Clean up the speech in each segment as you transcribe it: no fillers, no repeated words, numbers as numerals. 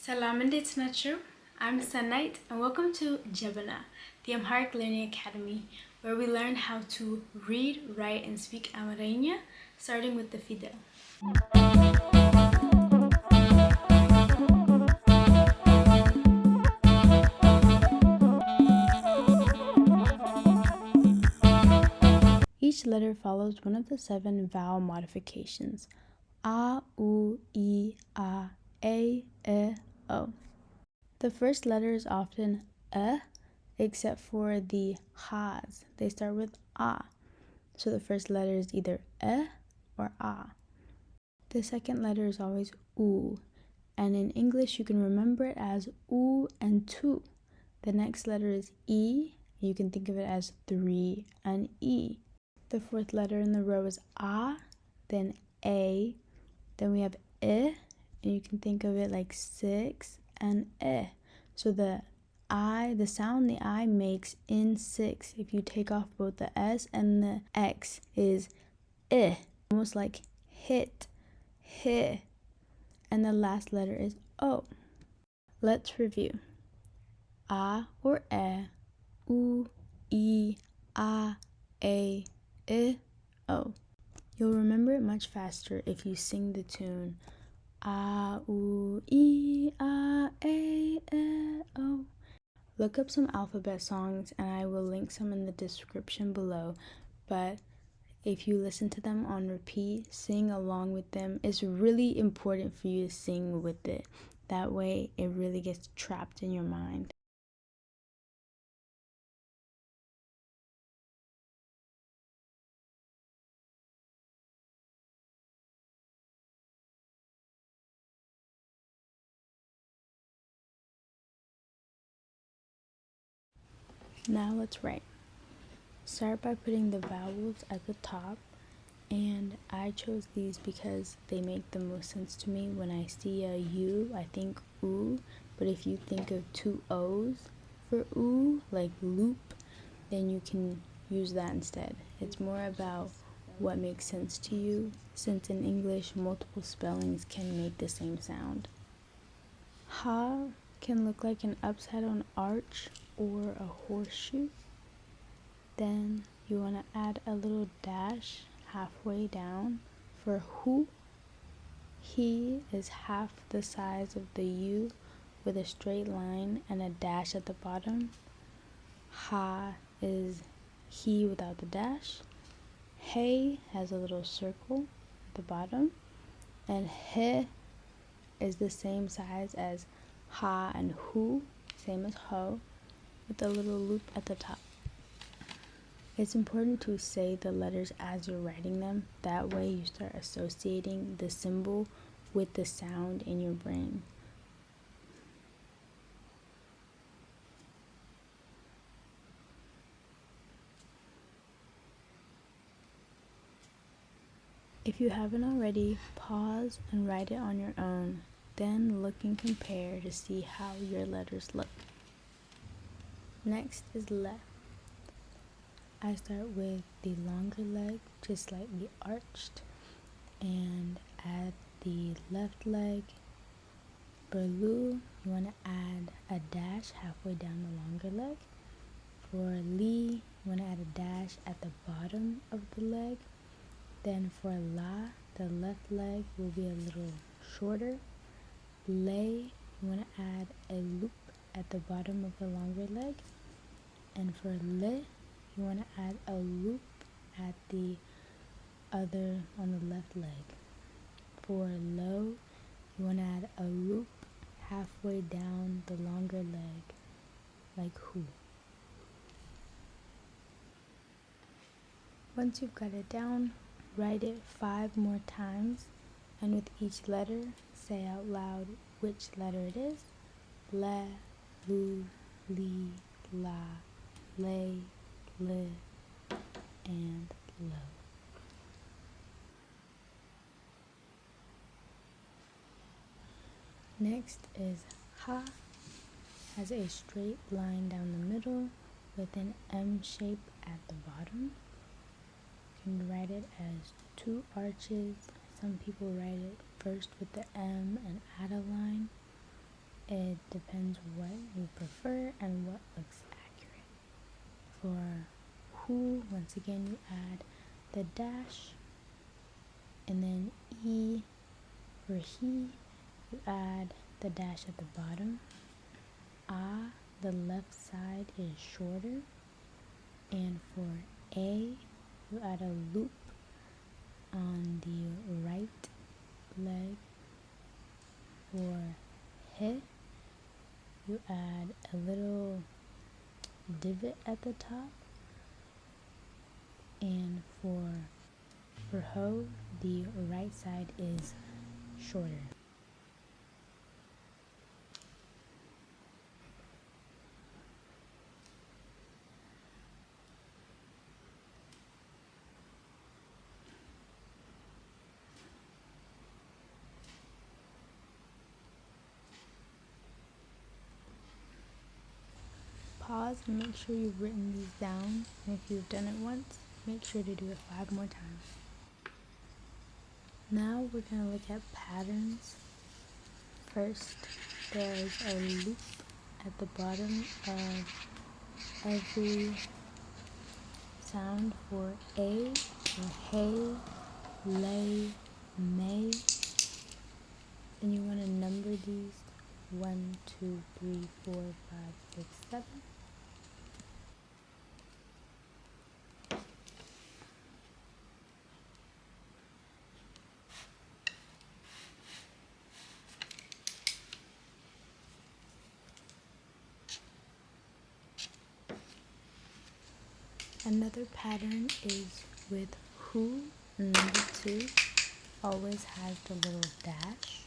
Salam and it's not true. I'm Sanait and welcome to Jebana, the Amharic Learning Academy, where we learn how to read, write, and speak Amharic, starting with the Fidel. Each letter follows one of the 7 vowel modifications: a, u, I, a, e, o. The first letter is often except for the ha's. They start with a. So the first letter is either or a. The second letter is always u, and in English you can remember it as u and two. The next letter is e. You can think of it as 3 and e. The fourth letter in the row is a, then a, then we have and you can think of it like 6 and So the sound the I makes in 6, if you take off both the S and the X, is almost like hit. And the last letter is O. Let's review. A or u, I, a, o. You'll remember it much faster if you sing the tune a, u, I, o. Look up some alphabet songs and I will link some in the description below, but if you listen to them on repeat, sing along with them. It's really important for you to sing with it. That way it really gets trapped in your mind. Now let's write. Start by putting the vowels at the top, and I chose these because they make the most sense to me. When I see a U, I think oo, but if you think of 2 O's for oo, like loop, then you can use that instead. It's more about what makes sense to you, since in English multiple spellings can make the same sound. Ha can look like an upside down arch or a horseshoe. Then you want to add a little dash halfway down for hu. He is half the size of the U with a straight line and a dash at the bottom. Ha is he without the dash. Hey has a little circle at the bottom. And he is the same size as ha and hu, same as ho, with a little loop at the top. It's important to say the letters as you're writing them. That way you start associating the symbol with the sound in your brain. If you haven't already, pause and write it on your own. Then look and compare to see how your letters look. Next is le. I start with the longer leg, just slightly arched, and add the left leg. For lu, you want to add a dash halfway down the longer leg. For li, you want to add a dash at the bottom of the leg. Then for la, the left leg will be a little shorter. Le, you want to add a loop at the bottom of the longer leg. And for le, you want to add a loop at the other on the left leg. For lo, you want to add a loop halfway down the longer leg, like hu. Once you've got it down, write it 5 more times, and with each letter, say out loud which letter it is. Le, lu, li, la, le, and lo. Next is ha. Has a straight line down the middle with an M shape at the bottom. You can write it as 2 arches. Some people write it first with the M and add a line. it depends what you prefer and what looks accurate. For who, once again, you add the dash, and then E for he, you add the dash at the bottom. The left side is shorter, and for A, you add a loop on the right leg. For he, you add a little divot at the top, and for ho, the right side is shorter. Pause and make sure you've written these down, and if you've done it once, make sure to do it 5 more times. Now we're going to look at patterns. First, there's a loop at the bottom of every sound. For A, for hey, lay, may. And you want to number these 1, 2, 3, 4, 5, 6, 7. Another pattern is with who. Number 2 always has the little dash.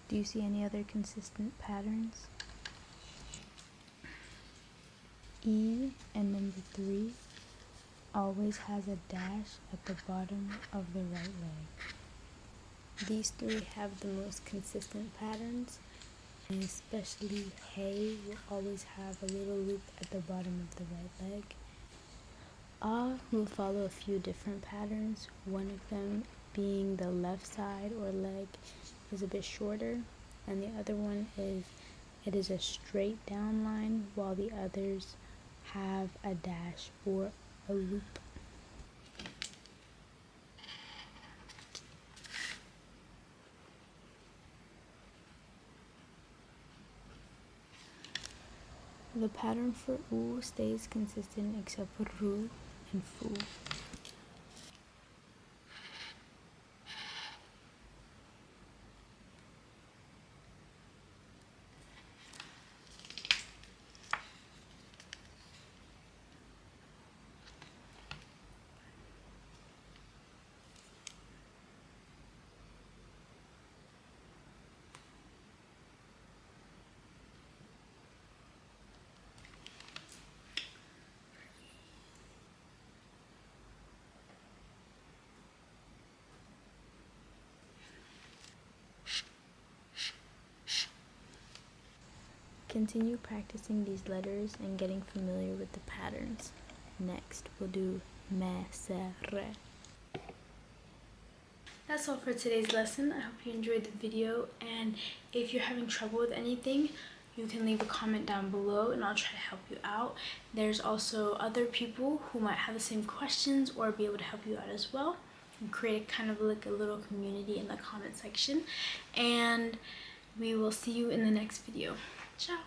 Do you see any other consistent patterns? E and number 3 always has a dash at the bottom of the right leg. These 3 have the most consistent patterns, and especially hey will always have a little loop at the bottom of the right leg. Will follow a few different patterns, one of them being the left side or leg is a bit shorter, and the other one is it is a straight down line, while the others have a dash or a loop. The pattern for u stays consistent except for ru and fu. Continue practicing these letters and getting familiar with the patterns. Next, we'll do me, se, re. That's all for today's lesson. I hope you enjoyed the video, and if you're having trouble with anything, you can leave a comment down below and I'll try to help you out. There's also other people who might have the same questions or be able to help you out as well, and create kind of like a little community in the comment section. And we will see you in the next video. Ciao.